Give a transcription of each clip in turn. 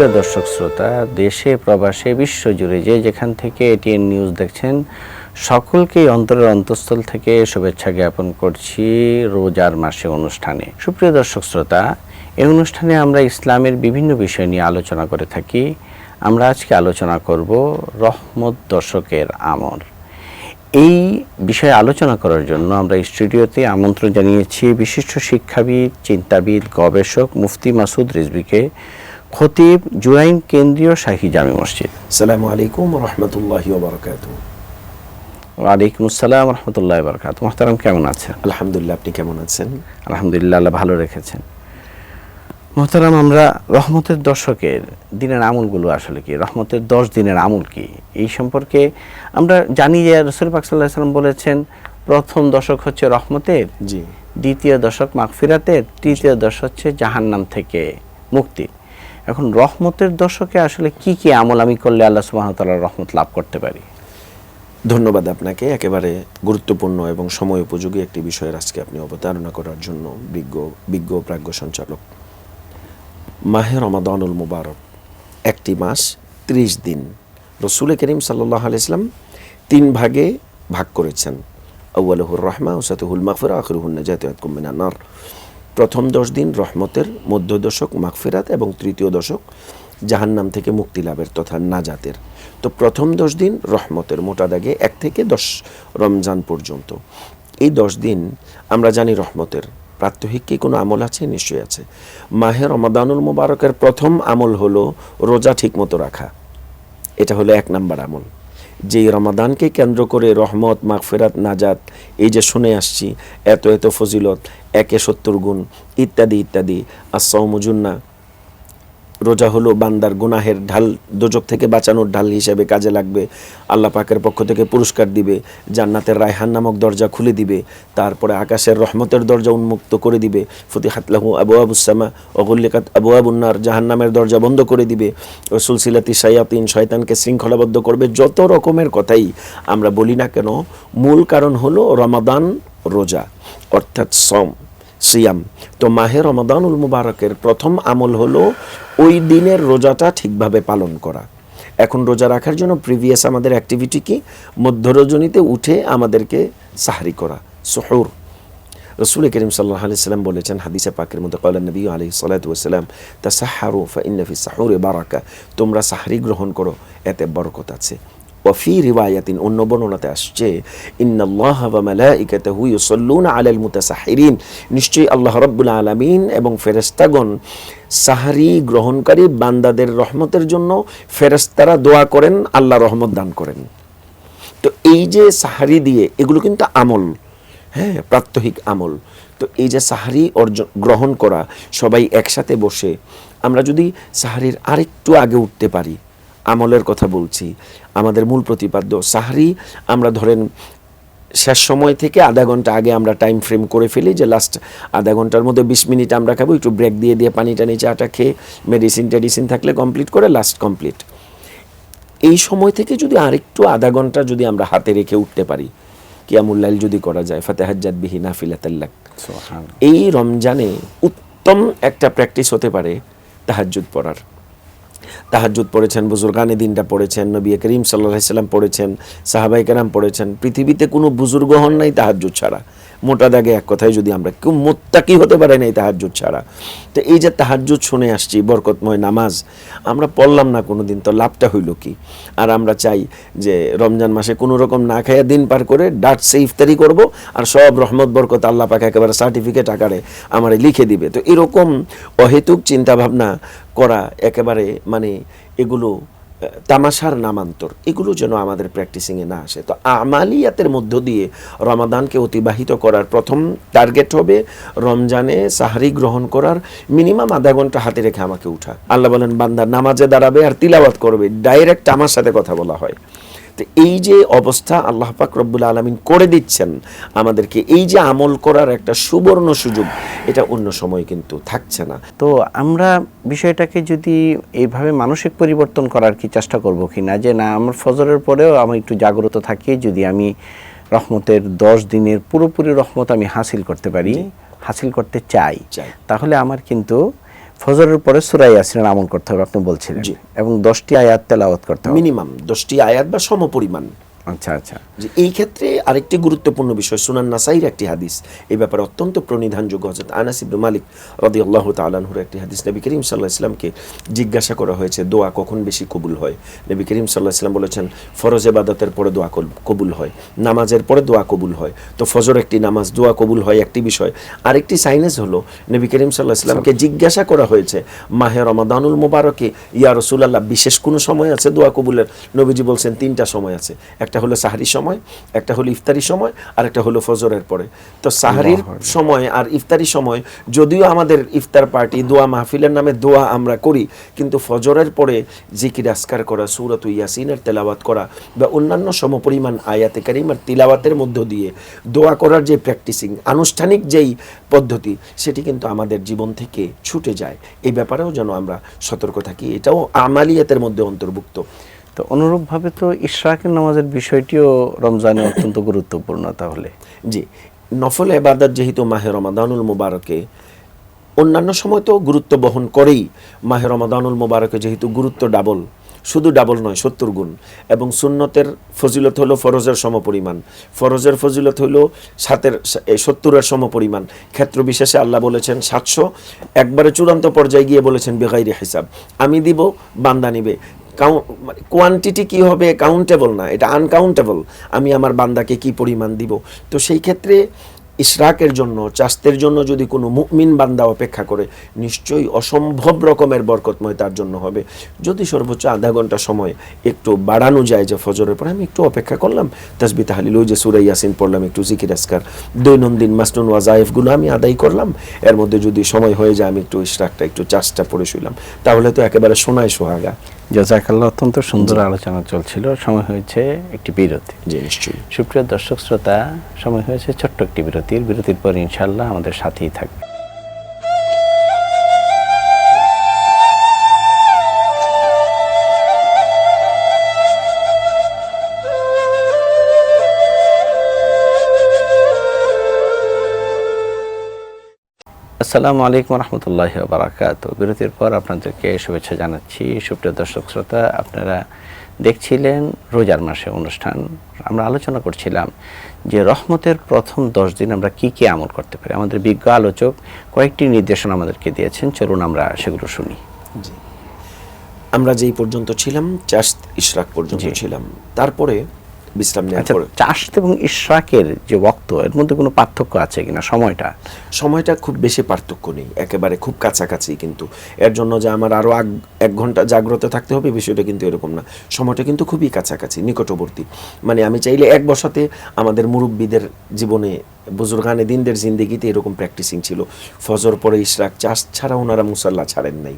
সুপ্রিয় দর্শক শ্রোতা, দেশে প্রবাসে বিশ্বজুড়ে যে যেখান থেকে এটিএন নিউজ দেখছেন সকলকেই অন্তরের অন্তঃস্থল থেকে শুভেচ্ছা জ্ঞাপন করছি রোজার মাসে অনুষ্ঠানে। সুপ্রিয় দর্শক শ্রোতা, এই অনুষ্ঠানে আমরা ইসলামের বিভিন্ন বিষয় নিয়ে আলোচনা করে থাকি। আমরা আজকে আলোচনা করব রহমত দশকের আমল। এই বিষয়ে আলোচনা করার জন্য আমরা স্টুডিওতে আমন্ত্রণ জানিয়েছি বিশিষ্ট শিক্ষাবিদ, চিন্তাবিদ, গবেষক মুফতি মাসুদ রিজভীকে, খতিব জুরাইন কেন্দ্রীয় শাহী জামে মসজিদ। আসসালামু আলাইকুম ওয়া রাহমাতুল্লাহি ওয়া বারাকাতুহু। ওয়ালাইকুম আসসালাম ওয়া রাহমাতুল্লাহি ওয়া বারাকাতুহু। মুহতারাম, কেমন আছেন? আলহামদুলিল্লাহ, আপনি কেমন আছেন? আলহামদুলিল্লাহ, আল্লাহ ভালো রেখেছেন। মুহতারাম, আমরা রহমতের দশকের দিনের আমলগুলো আসলে কি, রহমতের 10 দিনের আমল কি, এই সম্পর্কে আমরা জানি যে রাসূল পাক সাল্লাল্লাহু আলাইহি ওয়াসাল্লাম বলেছেন প্রথম দশক হচ্ছে রহমতের, জি। দ্বিতীয় দশক মাগফিরাতের, তৃতীয় দশক হচ্ছে জাহান্নাম থেকে মুক্তি। এখন রহমতের দশকে আসলে কি কি আমল আমি করলে আল্লাহ সুবহানাহু ওয়া তাআলার রহমত লাভ করতে পারি? ধন্যবাদ আপনাকে। একেবারে গুরুত্বপূর্ণ এবং সময় উপযোগী একটি বিষয়ের আজকে আপনি অবতারণা করার জন্য বিজ্ঞ প্রাজ্ঞ সঞ্চালক। মাহে রমাদানুল মুবারক, একটি মাস 30 দিন রাসূল করিম সাল্লাল্লাহু আলাইহি ওয়াসাল্লাম 3 ভাগে ভাগ করেছেন। আউয়ালুহুর রাহমা, আওসাতুহুল মাগফিরা, আখিরুহুন নাজাতু ইয়াতকুম মিনান নার। প্রথম 10 দিন রহমতের, মধ্য দশক মাগফিরাত এবং তৃতীয় দশক জাহান্নাম থেকে মুক্তি লাভের তথা নাজাতের। তো প্রথম 10 দিন রহমতের, মোটা দাগে 1 থেকে 10 রমজান পর্যন্ত। এই 10 দিন আমরা জানি রহমতের। প্রাত্যহিক কি কোনো আমল আছে? নিশ্চয়ই আছে। মাহে রমাদানুল মুবারকের প্রথম আমল হলো রোজা ঠিকমতো রাখা। এটা হলো 1 নাম্বার আমল। যেই রমাদানকে কেন্দ্র করে রহমত, মাগফিরাত, নাজাত এই যে শুনে আসছি, এত এত ফজিলত, 1 70 গুণ ইত্যাদি ইত্যাদি। as-সাওমু জুন্নাহ, রোজা হলো বান্দার গুনাহের ঢাল, দোজখ থেকে বাঁচানোর ঢাল হিসেবে কাজে লাগবে। আল্লাহ পাকের পক্ষ থেকে পুরস্কার দিবে, জান্নাতের রায়হান নামক দরজা খুলে দিবে, তারপরে আকাশের রহমতের দরজা উন্মুক্ত করে দিবে। ফুতিহাত লাহু আবওয়াবুস সামা ওয়া গুল্লিকাত আবওয়াবুন নার, জাহান্নামের দরজা বন্ধ করে দিবে। সুলসিলাতি শায়াতিন, শয়তানকে শৃঙ্খলাবদ্ধ করবে। যত রকমের কথাই আমরা বলি না কেন, মূল কারণ হলো রমাদান, রোজা, অর্থাৎ সিয়াম। তো মাহে রমাদানুল মুবারকের প্রথম আমল হলো ওই দিনের রোজাটা ঠিকভাবে পালন করা। এখন রোজা রাখার জন্য প্রিভিয়াস আমাদের অ্যাক্টিভিটি কি? মধ্য রজনীতে উঠে আমাদেরকে সাহরি করা, সুহুর। রাসূল করিম সাল্লাল্লাহু আলাইহি ওয়াসাল্লাম বলেছেন হাদিসে পাকের মধ্যে, ক্বালা নবী আলাইহিস সালাতু ওয়াস সালাম তাসাহহারু ফাইন্না ফিস সাহুরি বারাকা, তোমরা সাহরি গ্রহণ করো, এতে বরকত আছে। ওয়াফি রিওয়ায়াতিন, অন্য বর্ণনাতে আসছে, ইন্নাল্লাহা ওয়া মালাইকাতাহু ইউসাল্লুনা আলাল মুতাসাহহিরিন, নিশ্চয়ই আল্লাহ রাব্বুল আলামিন এবং ফেরেশতাগণ সাহরি গ্রহণকারী বান্দাদের রহমতের জন্য ফেরেশতারা দোয়া করেন, আল্লাহ রহমত দান করেন। তো এই যে সাহরি দিয়ে, এগুলো কিন্তু আমল, হ্যাঁ, প্রাত্যহিক আমল। তো এই যে সাহরি গ্রহণ করা, সবাই একসাথে বসে, আমরা যদি সাহরির আরেকটু আগে উঠতে পারি, আমলের কথা বলছি, আমাদের মূল প্রতিপাদ্য সাহরি আমরা ধরেন শেষ সময় থেকে আধা ঘন্টা আগে আমরা টাইম ফ্রেম করে ফেলি, যে লাস্ট আধা ঘন্টার মধ্যে 20 মিনিট আমরা খাবো, একটু ব্রেক দিয়ে পানি টানি চাটা খেয়ে মেডিসিন থাকলে কমপ্লিট করে লাস্ট কমপ্লিট। এই সময় থেকে যদি আরেকটু আধা ঘন্টা যদি আমরা হাতে রেখে উঠতে পারি, কিয়ামুল লাইল যদি করা যায়, ফাতাহাজ্জাত বিহি নাফিলাতাল লাক, এই রমজানে উত্তম একটা প্র্যাকটিস হতে পারে তাহাজ্জুদ পড়ার। তাহাজ্জুদ পড়েছেন বুজুর্গানে দিনটা পড়েছেন, নবী করিম সাল্লাল্লাহু আলাইহি সাল্লাম পড়েছেন, সাহাবায়ে কেরাম পড়েছেন। পৃথিবীতে কোনো বুজুর্গ হন নাই তাহাজ্জুদ ছাড়া। মোটা দাগে এক কথায় যদি আমরা, কেউ মুত্তাকি হতে পারে নাই তাহাজ্জুদ ছাড়া। তো এই যে তাহাজ্জুদ শুনে আসছি, বরকতময় নামাজ আমরা পড়লাম না কোনোদিন, তো লাভটা হইল কি? আর আমরা চাই যে রমজান মাসে কোনো রকম না খাইয়া দিন পার করে ডাটসে ইফতারি করব, আর সব রহমত বরকত আল্লাহ পাক একেবারে সার্টিফিকেট আকারে আমারে লিখে দিবে। তো এরকম অহেতুক চিন্তাভাবনা করা একেবারে মানে এগুলো তামাশার নামান্তর, এগুলো যেন আমাদের প্র্যাকটিসিংয়ে না আসে। তো আমালিয়াতের মধ্য দিয়ে রমাদানকে অতিবাহিত করার প্রথম টার্গেট হবে রমজানে সাহরি গ্রহণ করার মিনিমাম আধা ঘন্টা হাতে রেখে আমাকে উঠা। আল্লাহ বলেন বান্দা নামাজে দাঁড়াবে আর তিলাওয়াত করবে, ডাইরেক্ট আমার সাথে কথা বলা হয়। তো এই যে অবস্থা আল্লাহ পাক রব্বুল আলামিন করে দিচ্ছেন আমাদেরকে, এই যে আমল করার একটা সুবর্ণ সুযোগ, এটা অন্য সময় কিন্তু থাকছে না। তো আমরা বিষয়টাকে যদি এইভাবে মানসিক পরিবর্তন করার কি চেষ্টা করব কি না, যে না আমার ফজরের পরেও আমি একটু জাগ্রত থাকি, যদি আমি রহমতের 10 দিনের পুরোপুরি রহমত আমি হাসিল করতে পারি, হাসিল করতে চাই, তাহলে আমার কিন্তু ফজরের পরে সূরা ইয়াসিনের আমল করতে হবে আপনি বলছিলেন, জি। এবং 10টি আয়াত তেলাওয়াত করতে হবে। মিনিমাম 10টি আয়াত বা সমপরিমাণ। আচ্ছা আচ্ছা। যে এই ক্ষেত্রে আরেকটি গুরুত্বপূর্ণ বিষয়, সুনান নাসাইর একটি হাদিস এই ব্যাপারে অত্যন্ত প্রণিধানযোগ্য। হযরত আনাস ইবনে মালিক রাদিয়াল্লাহু তাআলা আনহুর একটি হাদিস, নবী করিম সাল্লাল্লাহু আলাইহি ওয়াসাল্লামকে জিজ্ঞাসা করা হয়েছে দোয়া কখন বেশি কবুল হয়। নবী করিম সাল্লাল্লাহু আলাইহি ওয়াসাল্লাম বলেছেন ফরজ ইবাদতের পরে দোয়া কবুল হয়, নামাজের পরে দোয়া কবুল হয়। তো ফজর একটি নামাজ, দোয়া কবুল হয় একটি বিষয়। আরেকটি সাইনেস হলো নবী করিম সাল্লাল্লাহু আলাইহি ওয়াসাল্লামকে জিজ্ঞাসা করা হয়েছে মাহে রমাদানুল মুবারকে ইয়া রাসূলুল্লাহ বিশেষ কোনো সময় আছে দোয়া কবুলের? নবীজি বলছেন 3টা সময় আছে, একটা হলো সাহরি সময়, একটা হলো ইফতারি সময়, আর একটা হলো ফজরের পরে। তো সাহরির সময় আর ইফতারি সময় যদিও আমাদের ইফতার পার্টি দোয়া মাহফিলের নামে দোয়া আমরা করি, কিন্তু ফজরের পরে জিকির আজকার করা, সূরাত ইয়াসিনের তেলাওয়াত করা বা অন্যান্য সমপরিমাণ আয়াতে কারিমার তিলাওয়াতের মধ্য দিয়ে দোয়া করার যে প্র্যাকটিসিং, আনুষ্ঠানিক যেই পদ্ধতি, সেটি কিন্তু আমাদের জীবন থেকে ছুটে যায়। এই ব্যাপারেও যেন আমরা সতর্ক থাকি, এটাও আমালিয়াতের মধ্যে অন্তর্ভুক্ত। তো অনুরূপভাবে তো ইশরাকের নামাজের বিষয়টিও রমজানে অত্যন্ত গুরুত্বপূর্ণ। তাহলে জি, নফল ইবাদত যেহেতু মাহে রমাদানুল মুবারকে অন্যান্য সময় তো গুরুত্ব বহন করেই, মাহে রমাদানুল মুবারকে যেহেতু গুরুত্ব ডাবল, শুধু ডাবল নয় 70 গুণ, এবং সুন্নতের ফজিলত হলো ফরজের সমপরিমাণ, ফরজের ফজিলত হলো 70-এর সমপরিমাণ। ক্ষেত্র বিশেষে আল্লাহ বলেছেন 700, একবারে চূড়ান্ত পর্যায়ে গিয়ে বলেছেন বেগাইরি হিসাব, আমি দিব বান্দা নিবে। কোয়ান্টিটি কি হবে কাউন্টেবল না, এটা আনকাউন্টেবল, আমি আমার বান্দাকে কি পরিমাণ দিব। তো সেই ক্ষেত্রে ইশরাকের জন্য, চাস্তের জন্য যদি কোনো মুমিন বান্দা অপেক্ষা করে, নিশ্চয়ই অসম্ভব রকমের বরকতময় তার জন্য হবে। যদি সর্বোচ্চ আধা ঘন্টা সময় একটু বাড়ানো যায়, যে ফজরের পরে আমি একটু অপেক্ষা করলাম, তাসবিহ তাহলিল, ওই যে সূরা ইয়াসিন পড়লাম, একটু জিকির আজকার, দৈনন্দিন মাসনুন ওয়াজাইফগুলো আমি আদায় করলাম, এর মধ্যে যদি সময় হয়ে যায় আমি একটু ইশরাকটা, একটু চাষটা পড়ে শুইলাম, তাহলে তো একেবারে সোনায় সোহাগা। জাযাকাল্লাহ, অত্যন্ত সুন্দর আলোচনা চলছিল। সময় হয়েছে একটি বিরতি। জি নিশ্চয়ই। সুপ্রিয় দর্শক শ্রোতা, সময় হয়েছে ছোট্ট একটি বিরতির। বিরতির পর ইনশাআল্লাহ আমাদের সাথেই থাকবে। আসসালামু আলাইকুম রহমতুল্লাহি ওয়া বারাকাতুহু। বিরতির পর আপনাদেরকে শুভেচ্ছা জানাচ্ছি। সুপ্রিয় দর্শক শ্রোতা, আপনারা দেখছিলেন রোজার মাসে অনুষ্ঠান। আমরা আলোচনা করছিলাম যে রহমতের প্রথম 10 দিন আমরা কি কি আমল করতে পারি। আমাদের বিজ্ঞ আলোচক কয়েকটি নির্দেশনা আমাদেরকে দিয়েছেন, চলুন আমরা সেগুলো শুনি। জি, আমরা যেই পর্যন্ত ছিলাম, চাস্ত ইশরাক পর্যন্ত ছিলাম, তারপরে বিশ্রাম নেওয়ার পরে চাস্ত এবং ইশরাকের যে ওয়াক্ত, এর মধ্যে কোনো পার্থক্য আছে কিনা? সময়টা খুব বেশি পার্থক্য নেই, একেবারে খুব কাছাকাছি। কিন্তু এর জন্য যে আমার আরো 1 ঘন্টা জাগ্রত থাকতে হবে বিষয়টা কিন্তু এরকম না, সময়টা কিন্তু খুবই কাছাকাছি, নিকটবর্তী। মানে আমি চাইলে এক বসাতে আমাদের মুরব্বীদের জীবনে, বুজুর্গানে দিনদের জিন্দেগিতে এরকম প্র্যাকটিসিং ছিল, ফজর পরে ইশরাক, চাস্ত ছাড়া ওনারা মুসাল্লা ছাড়েন নাই।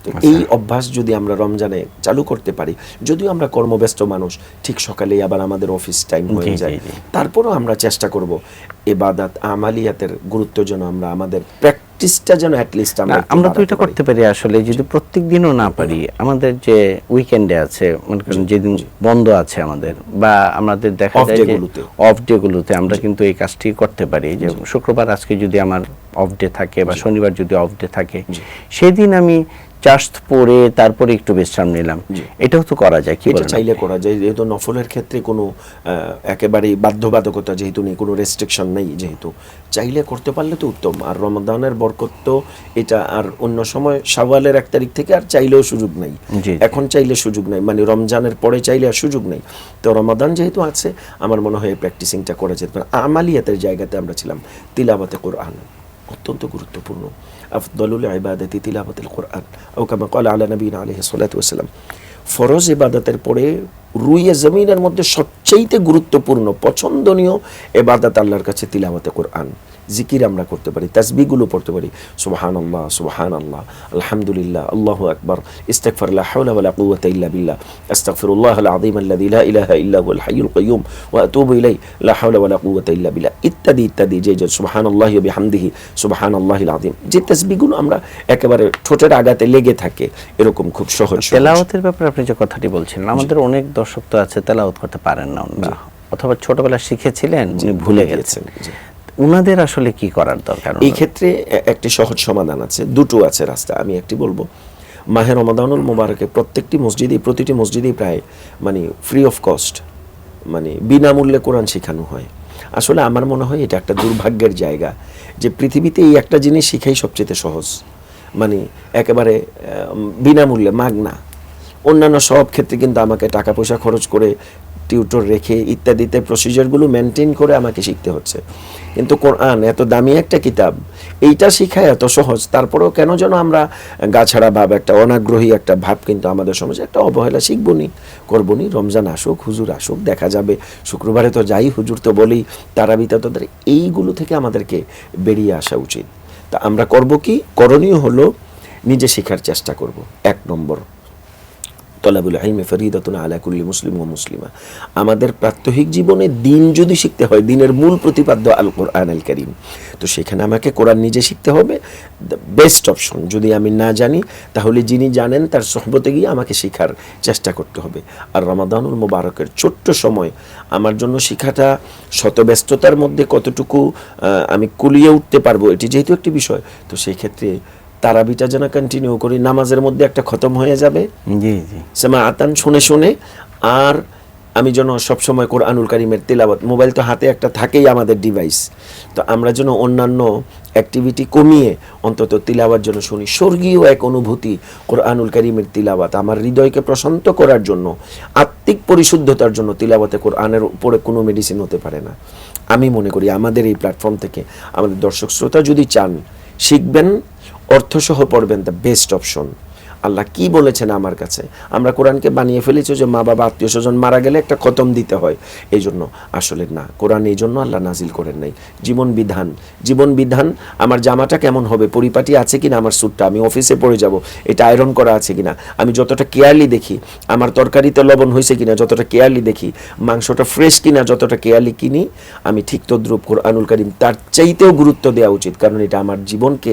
তো এই অভ্যাস যদি আমরা রমজানে চালু করতে পারি, যদিও আমরা কর্মব্যস্ত মানুষ, ঠিক সকালেই আবার আমাদের অফিস টাইম হয়ে যায়, তারপরও আমরা চেষ্টা করব ইবাদত আমালিয়াতের গুরুত্ব যেন আমরা আমাদের প্র্যাকটিসটা যেন অ্যাটলিস্ট আমরা তো এটা করতে পারি। আসলে যদি প্রত্যেক দিনও না পারি, আমাদের যে উইকেন্ডে আছে, মনে করেন যেদিন বন্ধ আছে আমাদের, বা আমাদের দেখা যায় যে অফ ডে গুলোতে আমরা কিন্তু এই কাজটি করতে পারি। যে শুক্রবার আজকে যদি আমার অফ ডে থাকে, বা শনিবার যদি অফ ডে থাকে, সেদিন আমি চাস্ত পড়ে তারপরে একটু বিশ্রাম নিলাম, এটাও তো করা যায়। কি এটা চাইলে করা যায়, যেহেতু নফলের ক্ষেত্রে কোনো একেবারেই বাধ্যবাধকতা যেহেতু নেই, কোনো রেস্ট্রিকশন নেই, যেহেতু চাইলে করতে পারলে তো উত্তম। আর রমাদানের বরকত তো এটা আর অন্য সময় শাওয়ালের 1 তারিখ থেকে আর চাইলেও সুযোগ নেই, এখন চাইলে সুযোগ নেই, মানে রমজানের পরে চাইলে আর সুযোগ নেই। তো রমাদান যেহেতু আছে, আমার মনে হয় প্র্যাকটিসিংটা করা যেতে পারে। আমালিয়াতের জায়গাতে আমরা ছিলাম, তিলাওয়াতে কোরআন অত্যন্ত গুরুত্বপূর্ণ। আফদলুল ইবাদাতি তিলাওয়াতুল কোরআন, আও কামা ক্বালা আলা নবিয়িনা আলাইহিস সালাতু ওয়াস সালাম। ফরজ ইবাদতের পরে রুইয়ে জমিনের মধ্যে সবচেয়ে গুরুত্বপূর্ণ, পছন্দনীয় ইবাদত আল্লাহর কাছে তিলাওয়াতে কোরআন। জিকির আমরা করতে পারি, তাসবিহগুলো পড়তে পারি, সুবহানাল্লাহ সুবহানাল্লাহ, আলহামদুলিল্লাহ, আল্লাহু আকবার, ইস্তিগফার, লা হাওলা ওয়ালা কুওয়াতা ইল্লা বিল্লাহ, আস্তাগফিরুল্লাহাল আযীম আল্লাযী লা ইলাহা ইল্লা হুয়াল হাইয়ুল কাইয়্যুম ওয়া আতুবু ইলাইহি, লা হাওলা ওয়ালা কুওয়াতা ইল্লা বিল্লাহ, ইত্যাদি ইত্যাদি। যে সুবহানাল্লাহি ওয়া বিহামদিহি সুবহানাল্লাহিল আযীম, যে তাসবিহগুলো আমরা একেবারে ঠোঁটের আগাতে লেগে থাকে, এরকম খুব সহজ। তেলাওয়াতের ব্যাপারে আপনি যে কথাটি বলছেন, আমাদের অনেক দর্শক তো আছে তেলাওয়াত করতে পারেন না, অথবা ছোটবেলায় শিখেছিলেন, উনি ভুলে গেছেন। উনাদের আসলে কি করার দরকার? এই ক্ষেত্রে একটি সহজ সমাধান আছে, দুটো আছে রাস্তা। আমি একটি বলবো, মাহে রমাদানুল মোবারকে প্রতিটি মসজিদেই প্রায় মানে ফ্রি অফ কস্ট, মানে বিনামূল্যে কোরআন শেখানো হয়। আসলে আমার মনে হয় এটা একটা দুর্ভাগ্যের জায়গা যে পৃথিবীতে এই একটা জিনিস শিখাই সবচেয়ে সহজ, মানে একেবারে বিনামূল্যে, মাগনা। অন্যান্য সব ক্ষেত্রে কিন্তু আমাকে টাকা পয়সা খরচ করে টিউটর রেখে ইত্যাদিতে প্রসিজারগুলো মেনটেন করে আমাকে শিখতে হচ্ছে। কিন্তু কোরআন এত দামি একটা কিতাব, এইটা শিখা এত সহজ, তারপরেও কেন যেন আমরা গাছাড়া ভাব, একটা অনাগ্রহী একটা ভাব কিন্তু আমাদের সমাজে, একটা অবহেলা, শিখবনি করবনি, রমজান আসুক, হুজুর আসুক, দেখা যাবে, শুক্রবারে তো যাই, হুজুর তো বলেই, তারাবিতে তো, এইগুলো থেকে আমাদেরকে বেরিয়ে আসা উচিত। তা আমরা করব কি? করণীয় হলো নিজে শেখার চেষ্টা করব। 1 নম্বর, তলাবুল ইলমি ফরিদাতুন আলা কুল্লি মুসলিম ওয়া মুসলিমা। আমাদের প্রাত্যহিক জীবনে দিন যদি শিখতে হয়, দিনের মূল প্রতিপাদ্য আল কোরআন আল কারীম, তো সেখানে আমাকে কোরআন নিজে শিখতে হবে, দ্য বেস্ট অপশন। যদি আমি না জানি, তাহলে যিনি জানেন তার সোহবতে গিয়ে আমাকে শেখার চেষ্টা করতে হবে। আর রমাদানুল মুবারকের ছোট্ট সময় আমার জন্য শিখাটা, শত ব্যস্ততার মধ্যে কতটুকু আমি কুলিয়ে উঠতে পারবো, এটি যেহেতু একটি বিষয়, তো সেই ক্ষেত্রে তারাবিটা যেন কন্টিনিউ করি, নামাজের মধ্যে একটা খতম হয়ে যাবে, জি জি, সেমা আতান শুনে শুনে। আর আমি যেন সবসময় কোরআনুল কারীমের তিলাওয়াত, মোবাইল তো হাতে একটা থাকেই আমাদের ডিভাইস, তো আমরা যেন অন্যান্য অ্যাক্টিভিটি কমিয়ে অন্তত তিলাওয়াত যেন শুনি। স্বর্গীয় এক অনুভূতি কোরআনুল কারীমের তিলাওয়াত, আমার হৃদয়কে প্রশান্ত করার জন্য, আত্মিক পরিশুদ্ধতার জন্য তিলাওয়াতে কোরআনের উপরে কোনো মেডিসিন হতে পারে না। আমি মনে করি আমাদের এই প্ল্যাটফর্ম থেকে আমাদের দর্শক শ্রোতা যদি চান শিখবেন, অর্থসহ পড়বেন, দ্য বেস্ট অপশন। আল্লাহ কি বলেছেন আমার কাছে? আমরা কোরআনকে বানিয়ে ফেলেছি যে মা বাবা আত্মীয় স্বজন মারা গেলে একটা খতম দিতে হয়, এই জন্য। আসলে না, কোরআন এই জন্য আল্লাহ নাজিল করেন নাই। জীবন বিধান, আমার জামাটা কেমন হবে, পরিপাটি আছে কিনা, আমার স্যুটটা, আমি অফিসে পরে যাব, এটা আয়রন করা আছে কিনা, আমি যতটা কেয়ারলি দেখি, আমার তরকারিতে লবণ হয়েছে কিনা যতটা কেয়ারলি দেখি, মাংসটা ফ্রেশ কিনা যতটা কেয়ারলি কিনি, আমি ঠিক তদ্রূপ কোরআনুল কারীম তার চাইতেও গুরুত্ব দেওয়া উচিত, কারণ এটা আমার জীবনকে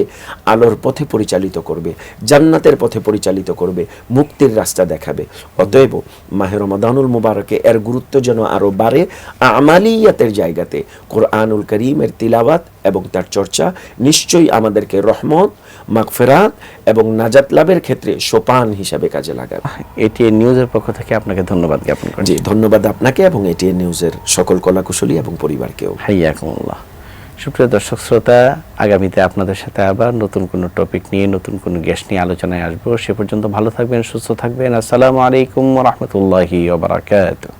আলোর পথে পরিচালিত করবে, জান্নাতের পথে পরিচালিত করবে, মুক্তির রাস্তা দেখাবে। অতএব মাহে রমাদানুল মুবারকে এর গুরুত্ব যেন আরো বাড়ে। আমালিয়াতের জায়গাতে কোরআনুল কারীমের তিলাওয়াত এবং তার চর্চা নিশ্চয়ই আমাদেরকে রহমত, মাগফিরাত এবং নাজাত লাভের ক্ষেত্রে সোপান হিসাবে কাজে লাগাবে। এটিএন নিউজের পক্ষ থেকে আপনাকে ধন্যবাদ জ্ঞাপন করছি। জি, ধন্যবাদ আপনাকে এবং এটিএন নিউজের সকল কলাকুশলী এবং পরিবারকেও। হাইয়াকুমুল্লাহ। সুপ্রিয় দর্শক শ্রোতা, আগামীতে আপনাদের সাথে আবার নতুন কোনো টপিক নিয়ে, নতুন কোনো গেস্ট নিয়ে আলোচনায় আসবো। সে পর্যন্ত ভালো থাকবেন, সুস্থ থাকবেন। আসসালামু আলাইকুম ওয়া রাহমাতুল্লাহি ওয়া বারাকাতুহু।